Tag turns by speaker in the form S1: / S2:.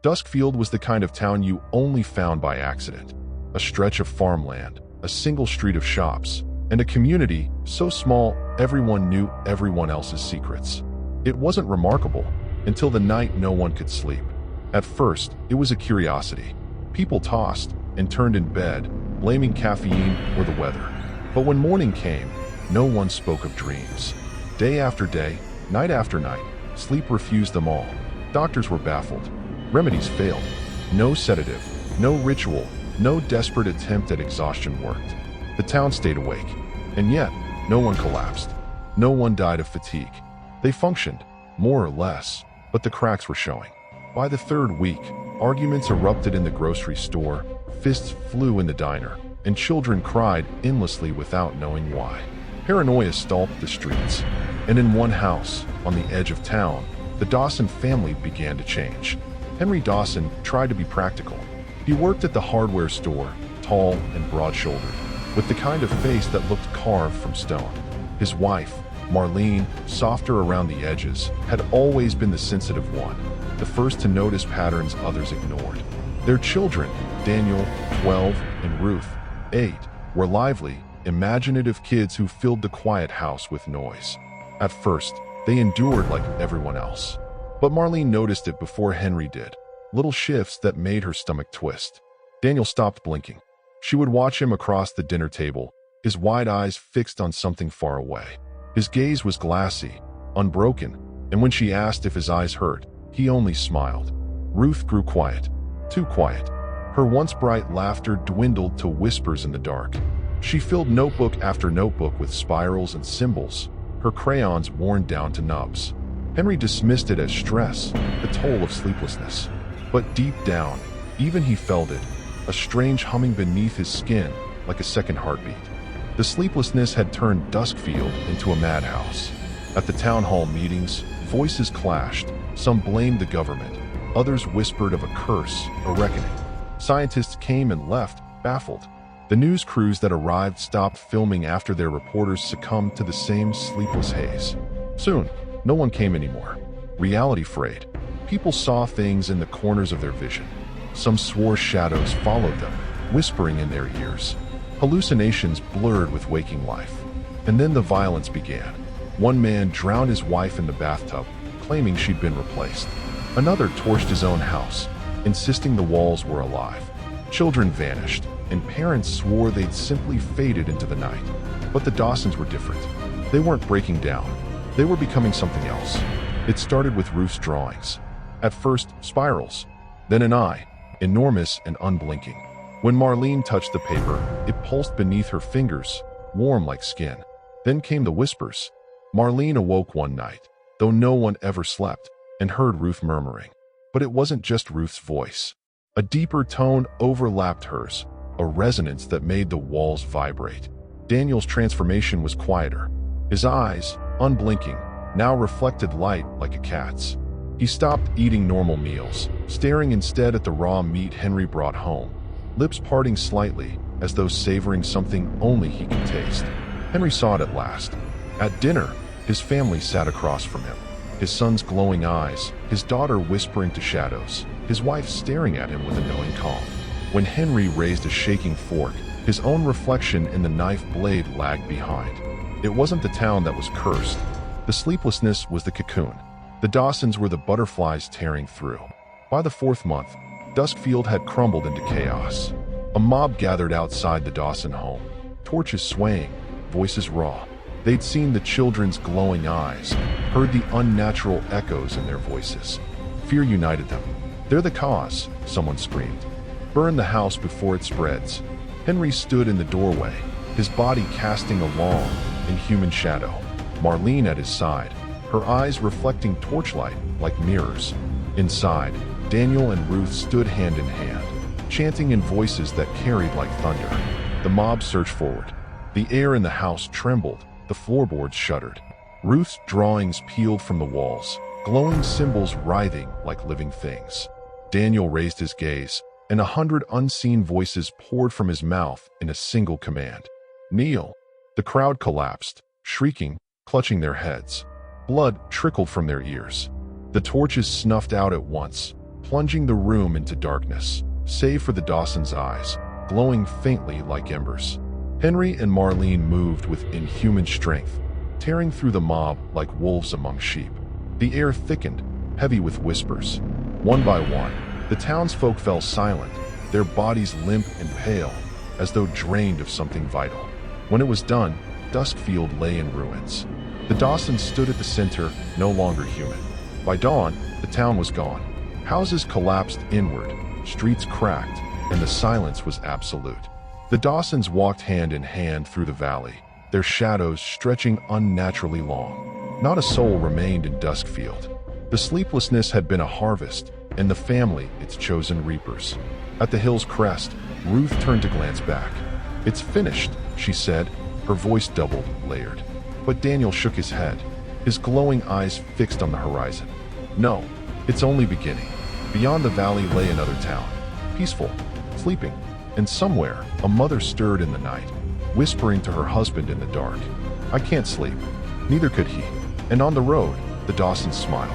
S1: Duskfield was the kind of town you only found by accident. A stretch of farmland, a single street of shops, and a community so small everyone knew everyone else's secrets. It wasn't remarkable until the night no one could sleep. At first, it was a curiosity. People tossed and turned in bed, blaming caffeine or the weather. But when morning came, no one spoke of dreams. Day after day, night after night, sleep refused them all. Doctors were baffled. Remedies failed. No sedative, no ritual, no desperate attempt at exhaustion worked. The town stayed awake, and yet no one collapsed. No one died of fatigue. They functioned, more or less, but the cracks were showing. By the third week, arguments erupted in the grocery store, fists flew in the diner, and children cried endlessly without knowing why. Paranoia stalked the streets, and in one house, on the edge of town, the Dawson family began to change. Henry Dawson tried to be practical. He worked at the hardware store, tall and broad-shouldered, with the kind of face that looked carved from stone. His wife, Marlene, softer around the edges, had always been the sensitive one, the first to notice patterns others ignored. Their children, Daniel, 12, and Ruth, 8, were lively, imaginative kids who filled the quiet house with noise. At first, they endured like everyone else. But Marlene noticed it before Henry did, little shifts that made her stomach twist. Daniel stopped blinking. She would watch him across the dinner table, his wide eyes fixed on something far away. His gaze was glassy, unbroken, and when she asked if his eyes hurt, he only smiled. Ruth grew quiet, too quiet. Her once bright laughter dwindled to whispers in the dark. She filled notebook after notebook with spirals and symbols, her crayons worn down to nubs. Henry dismissed it as stress, the toll of sleeplessness. But deep down, even he felt it, a strange humming beneath his skin, like a second heartbeat. The sleeplessness had turned Duskfield into a madhouse. At the town hall meetings, voices clashed. Some blamed the government, others whispered of a curse, a reckoning. Scientists came and left, baffled. The news crews that arrived stopped filming after their reporters succumbed to the same sleepless haze. Soon, no one came anymore. Reality frayed. People saw things in the corners of their vision. Some swore shadows followed them, whispering in their ears. Hallucinations blurred with waking life. And then the violence began. One man drowned his wife in the bathtub, claiming she'd been replaced. Another torched his own house, insisting the walls were alive. Children vanished, and parents swore they'd simply faded into the night. But the Dawsons were different. They weren't breaking down. They were becoming something else. It started with Ruth's drawings. At first, spirals. Then an eye, enormous and unblinking. When Marlene touched the paper, it pulsed beneath her fingers, warm like skin. Then came the whispers. Marlene awoke one night, though no one ever slept, and heard Ruth murmuring. But it wasn't just Ruth's voice. A deeper tone overlapped hers, a resonance that made the walls vibrate. Daniel's transformation was quieter. His eyes, unblinking, now reflected light like a cat's. He stopped eating normal meals, staring instead at the raw meat Henry brought home, lips parting slightly, as though savoring something only he could taste. Henry saw it at last. At dinner, his family sat across from him. His son's glowing eyes, his daughter whispering to shadows, his wife staring at him with a knowing calm. When Henry raised a shaking fork, his own reflection in the knife blade lagged behind. It wasn't the town that was cursed. The sleeplessness was the cocoon. The Dawsons were the butterflies tearing through. By the fourth month, Duskfield had crumbled into chaos. A mob gathered outside the Dawson home, torches swaying, voices raw. They'd seen the children's glowing eyes, heard the unnatural echoes in their voices. Fear united them. "They're the cause," someone screamed. "Burn the house before it spreads." Henry stood in the doorway, his body casting a long, inhuman shadow. Marlene at his side, her eyes reflecting torchlight like mirrors. Inside, Daniel and Ruth stood hand in hand, chanting in voices that carried like thunder. The mob surged forward. The air in the house trembled, the floorboards shuddered. Ruth's drawings peeled from the walls, glowing symbols writhing like living things. Daniel raised his gaze, and 100 unseen voices poured from his mouth in a single command. "Kneel." The crowd collapsed, shrieking, clutching their heads. Blood trickled from their ears. The torches snuffed out at once, plunging the room into darkness, save for the Dawsons' eyes, glowing faintly like embers. Henry and Marlene moved with inhuman strength, tearing through the mob like wolves among sheep. The air thickened, heavy with whispers. One by one, the townsfolk fell silent, their bodies limp and pale, as though drained of something vital. When it was done, Duskfield lay in ruins. The Dawsons stood at the center, no longer human. By dawn, the town was gone. Houses collapsed inward, streets cracked, and the silence was absolute. The Dawsons walked hand in hand through the valley, their shadows stretching unnaturally long. Not a soul remained in Duskfield. The sleeplessness had been a harvest, and the family its chosen reapers. At the hill's crest, Ruth turned to glance back. "It's finished," she said, her voice doubled, layered. But Daniel shook his head, his glowing eyes fixed on the horizon. "No, it's only beginning." Beyond the valley lay another town, peaceful, sleeping, and somewhere a mother stirred in the night, whispering to her husband in the dark, "I can't sleep." Neither could he. And on the road, the Dawsons smiled.